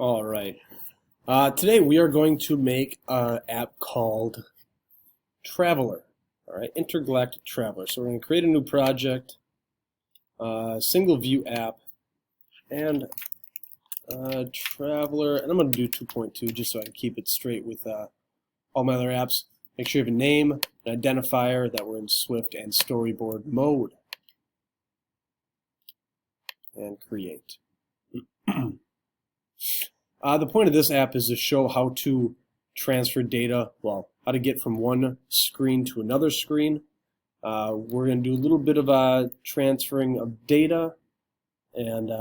All right. Today we are going to make an app called Traveler. All right, Intergalactic Traveler. So we're going to create a new project, single view app, and Traveler. And I'm going to do 2.2 just so I can keep it straight with all my other apps. Make sure you have a name, an identifier, that we're in Swift and storyboard mode, and create. The point of this app is to show how to transfer data, well, how to get from one screen to another screen. We're going to do a little bit of transferring of data and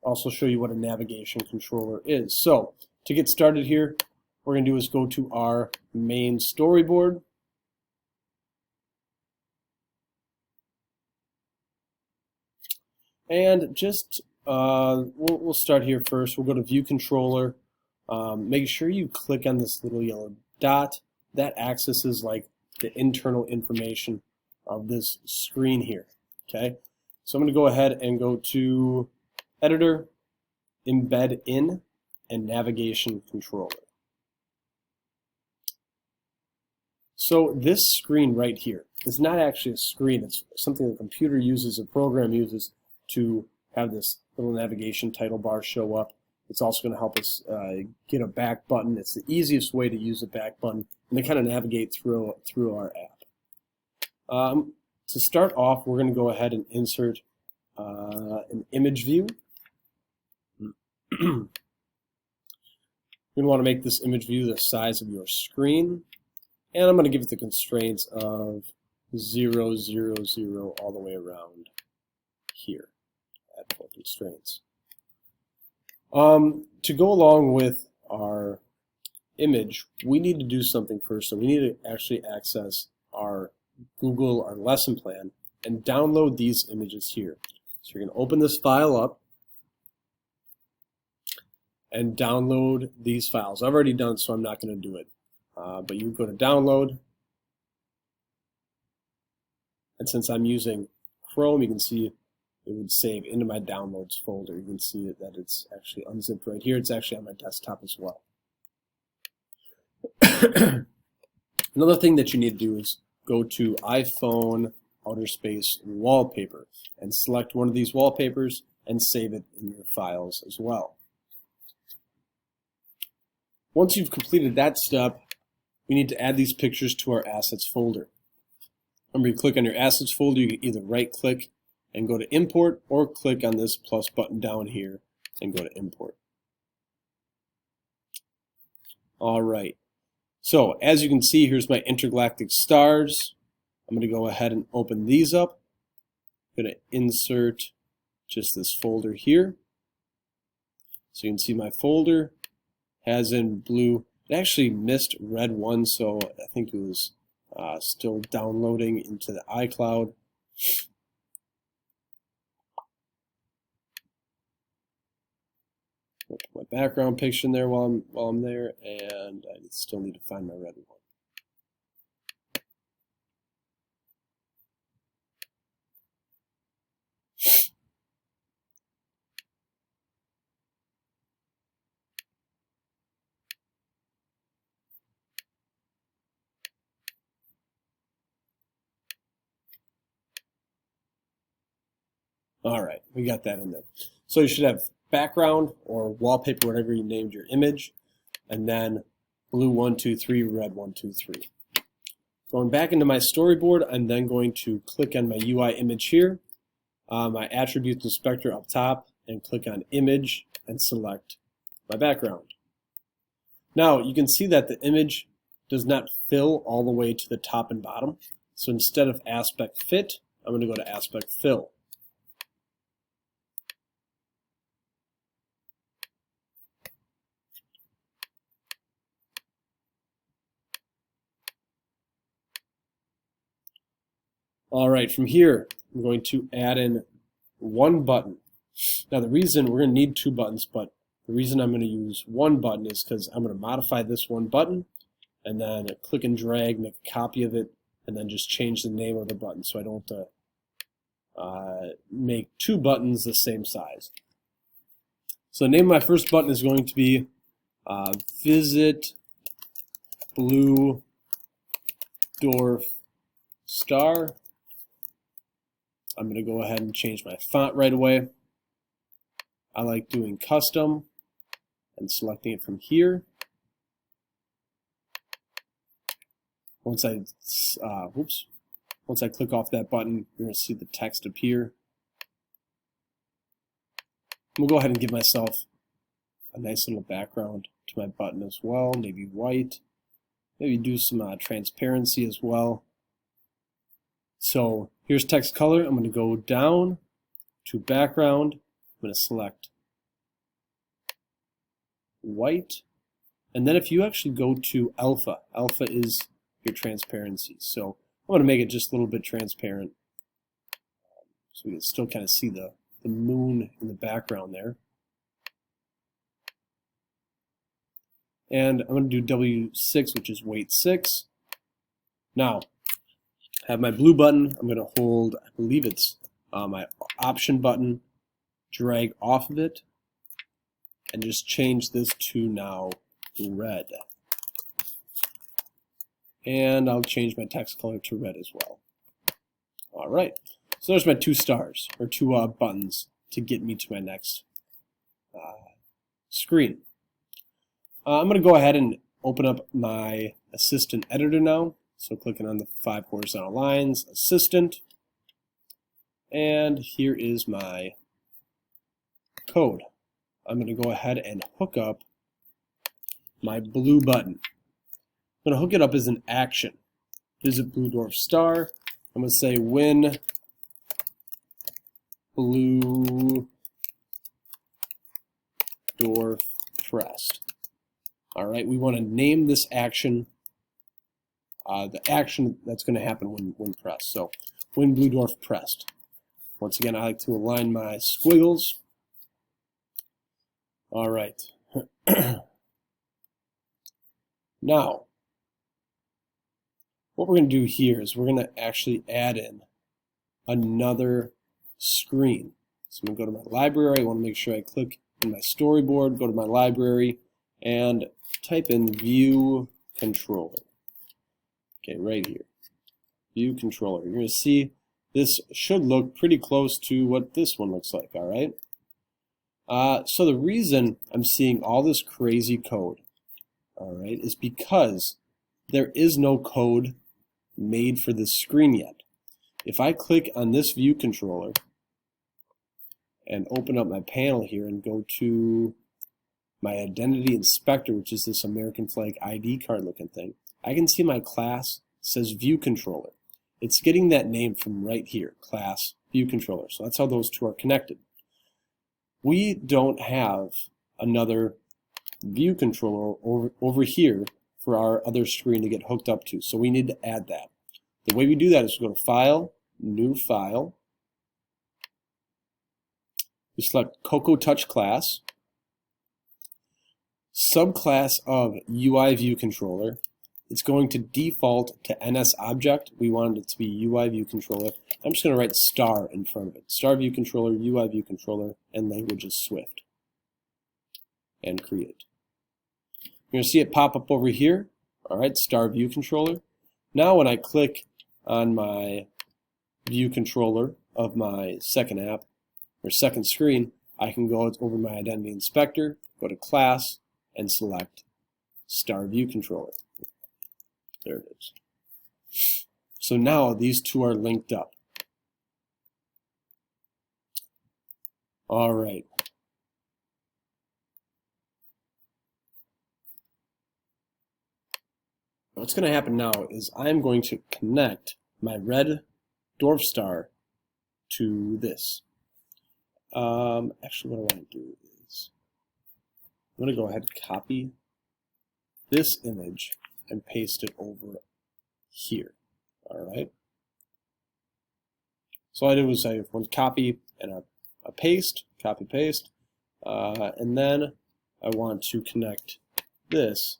also show you what a navigation controller is. So to get started here, what we're going to do is go to our main storyboard. And just we'll start here first. We'll go to View Controller. Make sure you click on this little yellow dot. That accesses like the internal information of this screen here. Okay, so I'm going to go ahead and go to Editor, Embed In, and Navigation Controller. So this screen right here is not actually a screen. It's something the computer uses, a program uses to have this little navigation title bar show up. It's also going to help us get a back button. It's the easiest way to use a back button and to kind of navigate through our app. To start off, we're going to go ahead and insert an image view. You're going to want to make this image view the size of your screen. And I'm going to give it the constraints of 0, 0, 0 all the way around here. Add 4 constraints. To go along with our image, we need to do something first. So we need to actually access our Google, our lesson plan, and download these images here. So you're going to open this file up and download these files. I've already done it, so I'm not going to do it. But you go to download, and since I'm using Chrome, you can see it would save into my downloads folder. You can see that it's actually unzipped right here. It's actually on my desktop as well. Another thing that you need to do is go to iPhone outer space wallpaper and select one of these wallpapers and save it in your files as well. Once you've completed that step, we need to add these pictures to our assets folder. Remember, you click on your assets folder, you can either right click and go to import, or click on this plus button down here and go to import. All right, so as you can see, here's my intergalactic stars. I'm going to go ahead and open these up. I'm going to insert just this folder here. So you can see my folder has in blue. It actually missed red one, so I think it was still downloading into the iCloud. I'll put my background picture in there while I'm there, and I still need to find my red one. All right, we got that in there. So you should have background or wallpaper, whatever you named your image, and then blue 1, 2, 3, red 1, 2, 3. Going back into my storyboard, I'm then going to click on my UI image here, my attributes inspector up top, and click on image and select my background. Now you can see that the image does not fill all the way to the top and bottom. So instead of aspect fit, I'm going to go to aspect fill. All right, from here, I'm going to add in one button. Now the reason, we're going to need 2 buttons, but the reason I'm going to use one button is because I'm going to modify this one button and then click and drag, make a copy of it, and then just change the name of the button so I don't make 2 buttons the same size. So the name of my first button is going to be Visit Blue Dwarf Star. I'm going to go ahead and change my font right away. I like doing custom and selecting it from here. Once I click off that button, you're going to see the text appear. I'm going to go ahead and give myself a nice little background to my button as well, maybe white. Maybe do some transparency as well. So here's text color. I'm going to go down to background. I'm going to select white. And then if you actually go to alpha, alpha is your transparency. So I'm going to make it just a little bit transparent so we can still kind of see the moon in the background there. And I'm going to do W6, which is weight 6. Now, I have my blue button. I'm going to hold, I believe it's my option button, drag off of it, and just change this to now red. And I'll change my text color to red as well. All right, so there's my 2 stars, or 2 buttons to get me to my next screen. I'm going to go ahead and open up my Assistant Editor now. So clicking on the 5 horizontal lines, Assistant, and here is my code. I'm going to go ahead and hook up my blue button. I'm going to hook it up as an action. Visit Blue Dwarf Star. I'm going to say when Blue Dwarf pressed. All right, we want to name this action the action that's going to happen when pressed. So when Blue Dwarf pressed. Once again, I like to align my squiggles. All right. Now, what we're going to do here is we're going to actually add in another screen. So I'm going to go to my library. I want to make sure I click in my storyboard, go to my library, and type in View Controller. Okay, right here. View Controller. You're going to see this should look pretty close to what this one looks like, all right? So the reason I'm seeing all this crazy code, all right, is because there is no code made for this screen yet. If I click on this View Controller and open up my panel here and go to my Identity Inspector, which is this American flag ID card looking thing, I can see my class says View Controller. It's getting that name from right here, class View Controller. So that's how those two are connected. We don't have another View Controller over here for our other screen to get hooked up to. So we need to add that. The way we do that is we go to File, New File. We select Cocoa Touch Class, subclass of UI View Controller. It's going to default to NS Object. We wanted it to be UI View Controller. I'm just going to write star in front of it. Star View Controller, UI View Controller, and language is Swift. And create. You're going to see it pop up over here. All right, Star View Controller. Now when I click on my View Controller of my second app, or second screen, I can go over my Identity Inspector, go to Class, and select Star View Controller. There it is. So now these two are linked up. All right. What's going to happen now is I'm going to connect my red dwarf star to this. Actually, what I want to do is I'm going to go ahead and copy this image and paste it over here. All right. So all I did was I have one copy and a paste, copy paste, and then I want to connect this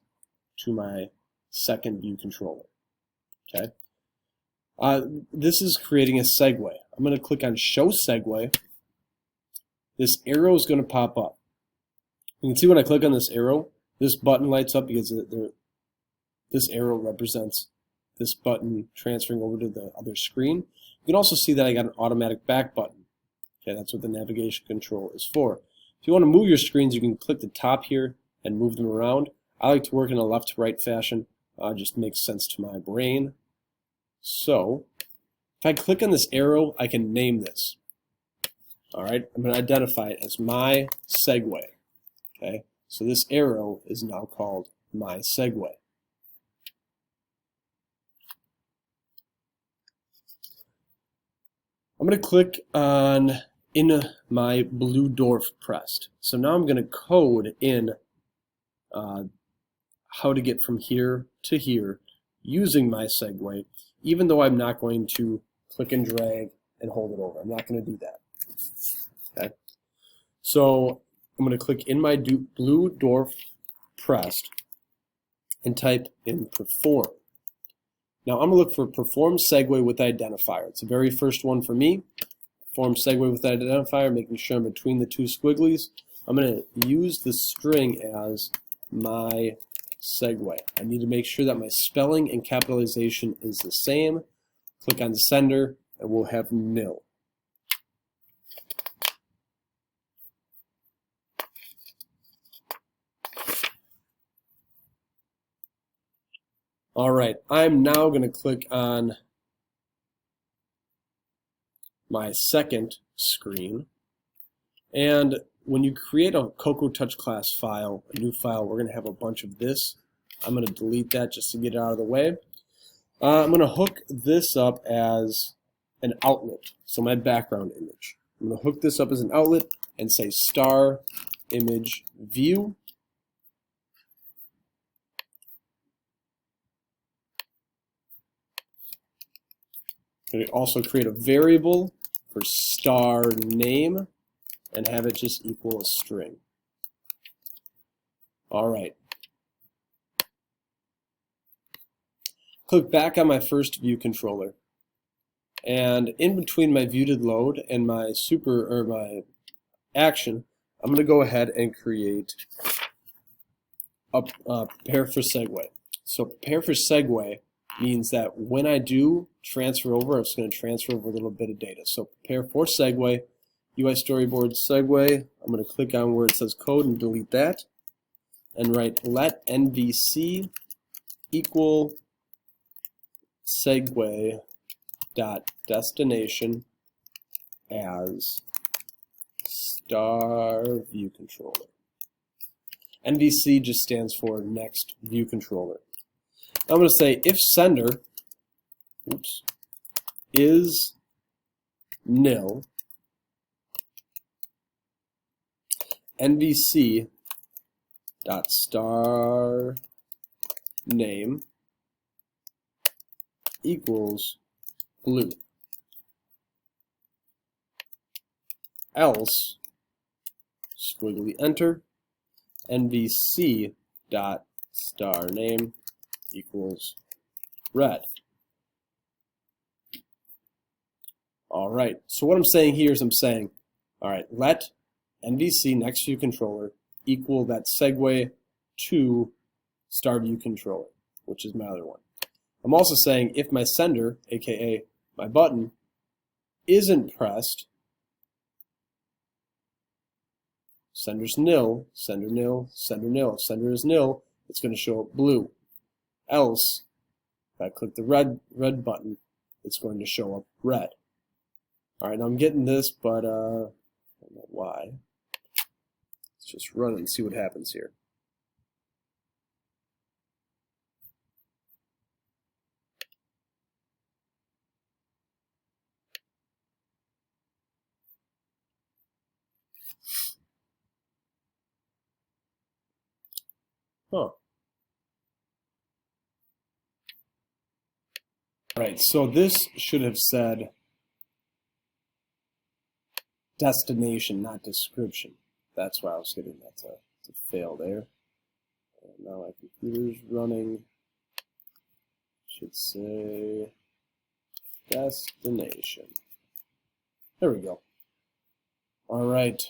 to my second view controller. Okay. This is creating a segue. I'm going to click on Show Segue. This arrow is going to pop up. You can see when I click on this arrow, this button lights up because this arrow represents this button transferring over to the other screen. You can also see that I got an automatic back button. Okay, that's what the navigation control is for. If you want to move your screens, you can click the top here and move them around. I like to work in a left to right fashion. Just makes sense to my brain. So, if I click on this arrow, I can name this. All right, I'm going to identify it as my segue. Okay, so this arrow is now called my segue. I'm going to click on in my blue dwarf pressed. So now I'm going to code in how to get from here to here using my segue, even though I'm not going to click and drag and hold it over. I'm not going to do that. Okay. So I'm going to click in my blue dwarf pressed and type in perform. Now I'm going to look for perform segue with identifier. It's the very first one for me. Perform segue with identifier, making sure I'm between the two squigglies. I'm going to use the string as my segue. I need to make sure that my spelling and capitalization is the same. Click on sender and we'll have nil. All right, I'm now going to click on my second screen. And when you create a Cocoa Touch class file, a new file, we're going to have a bunch of this. I'm going to delete that just to get it out of the way. I'm going to hook this up as an outlet, so my background image. I'm going to hook this up as an outlet and say star image view. I'm going to also create a variable for star name and have it just equal a string. All right. Click back on my first view controller, and in between my view did load and my my action, I'm going to go ahead and create a prepare for segue. So prepare for segue means that when I do transfer over, I'm just going to transfer over a little bit of data. So prepare for segue, UI storyboard segue. I'm going to click on where it says code and delete that, and write let NVC equal segue dot destination as star view controller. NVC just stands for next view controller. I'm going to say if sender is nil, NVC dot star name equals blue. Else, squiggly enter, NVC dot star name equals red. All right, so what I'm saying here is I'm saying, all right, let NVC next view controller equal that segue to star view controller, which is my other one. I'm also saying if my sender, aka my button, isn't pressed, sender's nil, sender nil, sender nil. If sender is nil, it's going to show up blue. Else, if I click the red button, it's going to show up red. All right, now I'm getting this, but I don't know why. Let's just run and see what happens here. Huh. Alright, so this should have said destination, not description. That's why I was getting that to fail there. And now my computer's running. Should say destination. There we go. Alright.